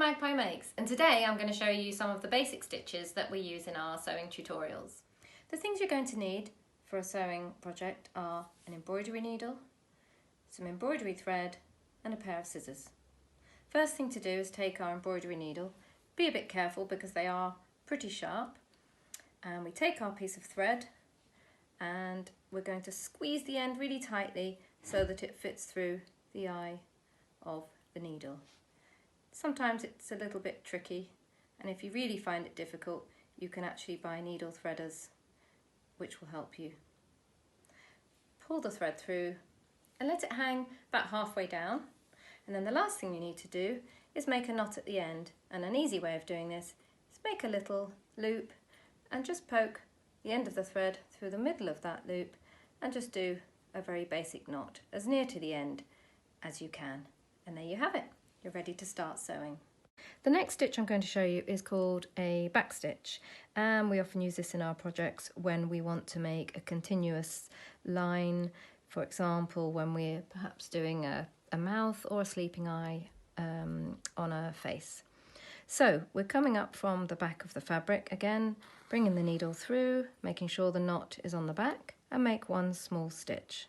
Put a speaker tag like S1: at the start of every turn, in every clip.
S1: Magpie Makes, and today I'm going to show you some of the basic stitches that we use in our sewing tutorials. The things you're going to need for a sewing project are an embroidery needle, some embroidery thread and a pair of scissors. First thing to do is take our embroidery needle, be a bit careful because they are pretty sharp, and we take our piece of thread and we're going to squeeze the end really tightly so that it fits through the eye of the needle. Sometimes it's a little bit tricky, and if you really find it difficult, you can actually buy needle threaders, which will help you. Pull the thread through and let it hang about halfway down, and then the last thing you need to do is make a knot at the end. And an easy way of doing this is make a little loop and just poke the end of the thread through the middle of that loop and just do a very basic knot as near to the end as you can. And there you have it. You're ready to start sewing. The next stitch I'm going to show you is called a back stitch, and we often use this in our projects when we want to make a continuous line. For example, when we're perhaps doing a mouth or a sleeping eye on a face. So we're coming up from the back of the fabric again, bringing the needle through, making sure the knot is on the back, and make one small stitch.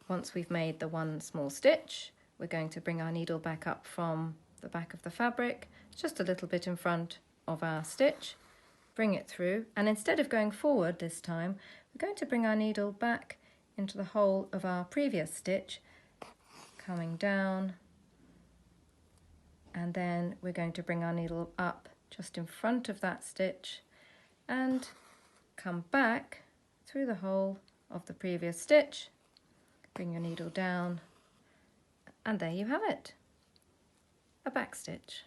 S1: Once we've made the one small stitch, we're going to bring our needle back up from the back of the fabric, just a little bit in front of our stitch, bring it through, and instead of going forward this time, we're going to bring our needle back into the hole of our previous stitch, coming down, and then we're going to bring our needle up just in front of that stitch and come back through the hole of the previous stitch, bring your needle down, and there you have it, a back stitch.